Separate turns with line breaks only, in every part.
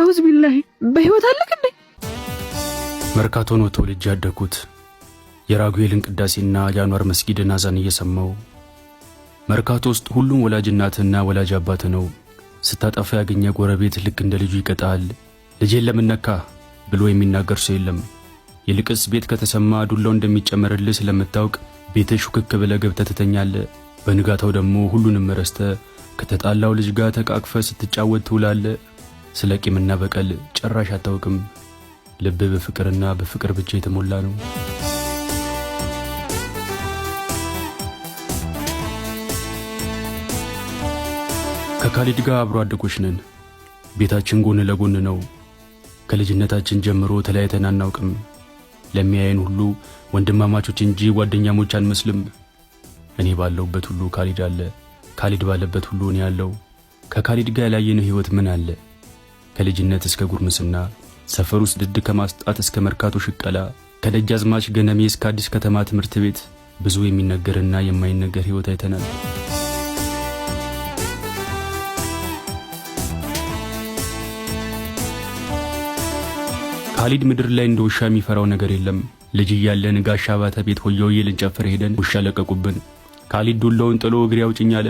አውዝ ቢላሂ በህይወት አለክ እንዴ?
መርካቶ ነው ተወልጄ ያደግኩት። የራጉኤልን ቅዳሴና የአንዋር መስጊድን አዛን እየሰማው መርካቶ ውስጥ ሁሉም ወላጅ እናትና ወላጅ አባት ነው። ስታጠፋ ያገኘ ጎረቤት ልክ እንደ ልጁ ይቀጣል። ልጄን ለምን ነካ ብሎ የሚናገር ሰው የለም። ይልቅስ ቤት ከተሰማ ዱላው እንደሚጨመርልህ ስለምታውቅ ቤትህ ሹክክ ብለህ ገብተህ ትተኛለህ። በንጋታው ደግሞ ሁሉንም ረስተህ ከተጣላው ልጅ ጋር ተቃቅፈህ ስትጫወት ትውላለህ። ስለ ቂምና በቀል ጭራሽ አታውቅም። ልብ በፍቅርና በፍቅር ብቻ የተሞላ ነው። ከካሊድ ጋር አብሮ አደጎች ነን። ቤታችን ጎን ለጎን ነው። ከልጅነታችን ጀምሮ ተለያይተን አናውቅም። ለሚያየን ሁሉ ወንድማማቾች እንጂ ጓደኛሞች አንመስልም። እኔ ባለሁበት ሁሉ ካሊድ አለ፣ ካሊድ ባለበት ሁሉ እኔ አለው። ከካሊድ ጋር ያላየነው ህይወት ምን አለ? ከልጅነት እስከ ጉርምስና፣ ሰፈር ውስጥ ድድ ከማስጣት እስከ መርካቶ ሽቀላ፣ ከደጃዝማች ገነሜ እስከ አዲስ ከተማ ትምህርት ቤት ብዙ የሚነገርና የማይነገር ህይወት አይተናል። ካሊድ ምድር ላይ እንደ ውሻ የሚፈራው ነገር የለም። ልጅ እያለን ጋሻ ባተ ቤት ሆየውዬ ልንጨፍር ሄደን ውሻ ለቀቁብን። ካሊድ ዱላውን ጥሎ እግሬ አውጭኝ አለ።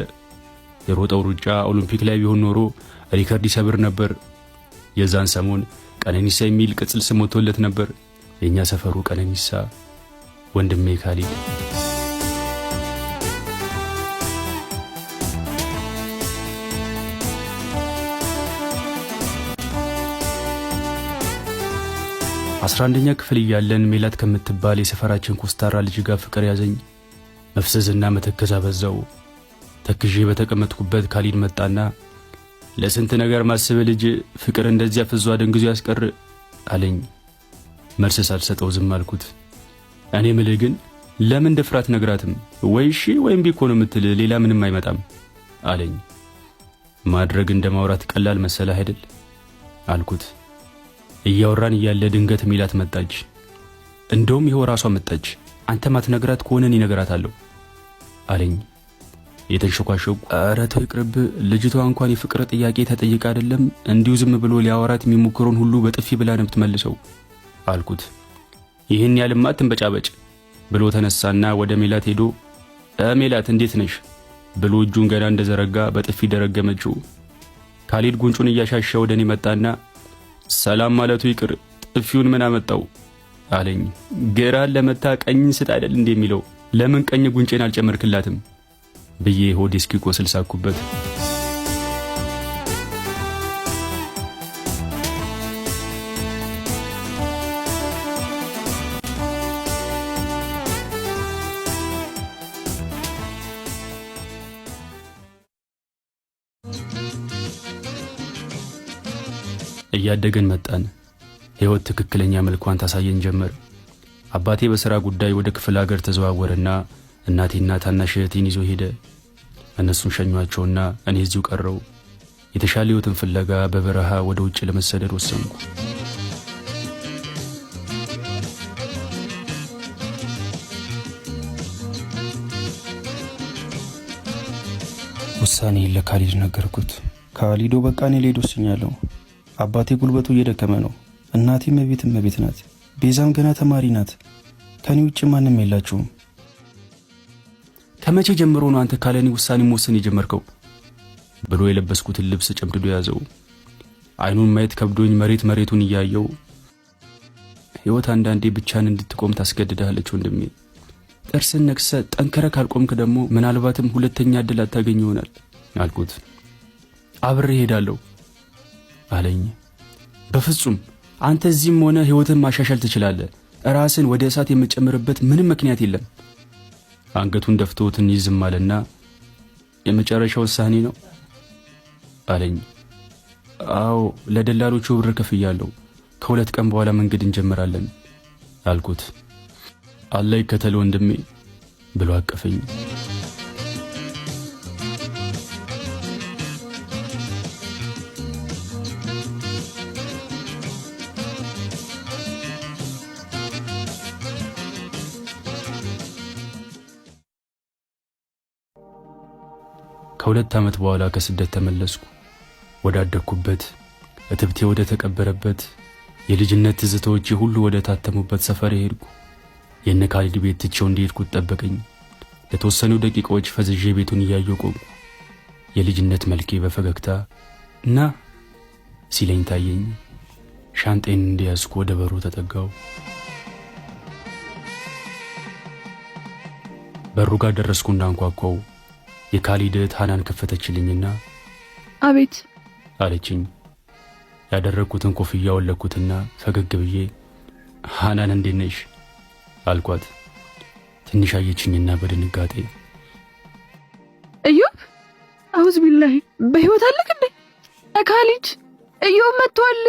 የሮጠው ሩጫ ኦሎምፒክ ላይ ቢሆን ኖሮ ሪከርድ ይሰብር ነበር። የዛን ሰሞን ቀነኒሳ የሚል ቅጽል ስም ወጥቶለት ነበር። የኛ ሰፈሩ ቀነኒሳ ወንድሜ ካሊድ። አስራ አንደኛ ክፍል እያለን ሜላት ከምትባል የሰፈራችን ኮስታራ ልጅ ጋር ፍቅር ያዘኝ። መፍሰዝና መተከዝ አበዛው። ተክዤ በተቀመጥኩበት ካሊድ መጣና ለስንት ነገር ማስበ ልጅ ፍቅር እንደዚያ ፍዟ ደንግዞ ያስቀር አለኝ። መልስ ሳልሰጠው ዝም አልኩት። እኔ ምልህ ግን ለምን ደፍራት ነግራትም ወይ እሺ ወይም ቢኮ ነው የምትል ሌላ ምንም አይመጣም አለኝ። ማድረግ እንደማውራት ቀላል መሰለህ አይደል አልኩት። እያወራን እያለ ድንገት ሜላት መጣች። እንደውም ይኸው ራሷ መጣች። አንተ ማትነግራት ከሆነ እኔ እነግራታለሁ አለኝ። የተንሸኳሸኩ ኧረ ተው ይቅርብ፣ ልጅቷ እንኳን የፍቅር ጥያቄ ተጠይቃ አይደለም እንዲሁ ዝም ብሎ ሊያወራት የሚሞክረውን ሁሉ በጥፊ ብላ ነው የምትመልሰው አልኩት። ይህን ያልማ አትንበጫበጭ ብሎ ተነሳና ወደ ሜላት ሄዶ ሜላት እንዴት ነሽ ብሎ እጁን ገና እንደዘረጋ በጥፊ ደረገመችው። ካሊድ ጉንጩን እያሻሸ ወደ እኔ መጣና ሰላም ማለቱ ይቅር ጥፊውን ምን አመጣው አለኝ። ግራን ለመታ ቀኝን ስጥ አይደል እንደሚለው ለምን ቀኝ ጉንጬን አልጨመርክላትም ብዬ ሆዴ እስኪቆስል ሳኩበት። እያደገን መጣን። ሕይወት ትክክለኛ መልኳን ታሳየን ጀመር። አባቴ በሥራ ጉዳይ ወደ ክፍለ ሀገር ተዘዋወረና እናቴና ታናሽ እህቴን ይዞ ሄደ። እነሱን ሸኟቸውና እኔ እዚሁ ቀረው። የተሻለ ሕይወትን ፍለጋ በበረሃ ወደ ውጭ ለመሰደድ ወሰንኩ።
ውሳኔ ለካሊድ ነገርኩት። ካሊዶ በቃ እኔ ልሄድ ወስኛለሁ። አባቴ ጉልበቱ እየደከመ ነው። እናቴም እመቤት ናት። ቤዛም ገና ተማሪ ናት። ከኔ ውጭ ማንም የላችሁም።
ከመቼ ጀምሮ ነው አንተ ካለኔ ውሳኔ መወሰን የጀመርከው ብሎ የለበስኩትን ልብስ ጨምድዶ ያዘው። አይኑን ማየት ከብዶኝ መሬቱን እያየው ሕይወት አንዳንዴ ብቻን እንድትቆም ታስገድዳለች ወንድሜ። ጥርስን ነክሰ ጠንከረ ካልቆምክ ደግሞ ምናልባትም ሁለተኛ እድል አታገኝ ይሆናል አልኩት። አብሬ ሄዳለሁ አለኝ። በፍጹም አንተ እዚህም ሆነ ሕይወትን ማሻሻል ትችላለህ። ራስን ወደ እሳት የምጨምርበት ምንም ምክንያት የለም። አንገቱን ደፍቶ ትንሽ ዝም አለና የመጨረሻው ውሳኔ ነው አለኝ። አዎ ለደላሎቹ ብር ከፍያለሁ። ከ2 ቀን በኋላ መንገድ እንጀምራለን አልኩት። አላህ ይከተል ወንድሜ ብሎ አቀፈኝ። ከ2 ዓመት በኋላ ከስደት ተመለስኩ። ወዳደኩበት እትብቴ ወደ ተቀበረበት የልጅነት ትዝታዎቼ ሁሉ ወደ ታተሙበት ሰፈር ሄድኩ። የነ ካሊድ ቤት ትቼው እንደሄድኩት ጠበቀኝ። ለተወሰኑ ደቂቃዎች ፈዝዤ ቤቱን እያየሁ ቆምኩ። የልጅነት መልኬ በፈገግታ እና ሲለኝ ታየኝ። ሻንጤን እንደያዝኩ ወደ በሩ ተጠጋው። በሩ ጋር ደረስኩና አንኳኳው። የካሊድ እህት ሃናን ከፈተችልኝና
አቤት
አለችኝ። ያደረኩትን ኮፍያ ወለኩትና ፈገግ ብዬ ሃናን እንዴት ነሽ አልኳት። ትንሽ አየችኝና በድንጋጤ
እዮብ አውዝ ቢላሂ በህይወት አለክ እንዴ? ካሊድ እዮብ መጥቷል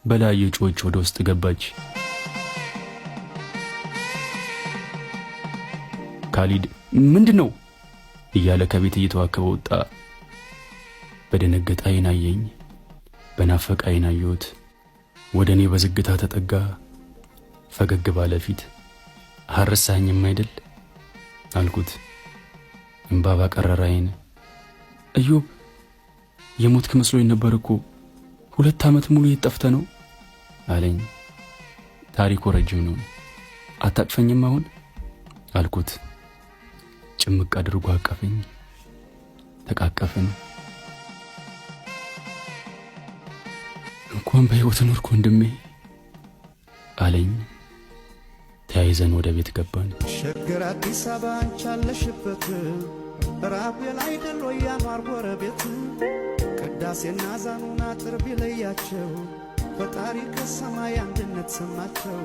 በላ የጮች ወደ ውስጥ ገባች። ካሊድ ምንድነው እያለ ከቤት እየተዋከበ ወጣ። በደነገጠ አይን አየኝ። በናፈቀ አይን አየሁት። ወደ እኔ በዝግታ ተጠጋ። ፈገግ ባለ ፊት አረሳኝም አይደል አልኩት። እንባ ባቀረረ አይን እዮብ የሞትክ መስሎኝ ነበር እኮ 2 ዓመት ሙሉ የጠፍተ ነው አለኝ። ታሪኩ ረጅም ነው። አታቅፈኝም አሁን አልኩት። ጭምቅ አድርጎ አቀፈኝ። ተቃቀፍን። እንኳን በህይወት ኖርክ ወንድሜ አለኝ። ተያይዘን ወደ ቤት ገባን።
ሸገር አዲስ አበባ አንቺ አለሽበት ራቤል አይደል ወይ ያማር ጎረቤት ቅዳሴና ዛኑና ጥርብ ይለያቸው ፈጣሪ ከሰማይ አንድነት ሰማቸው።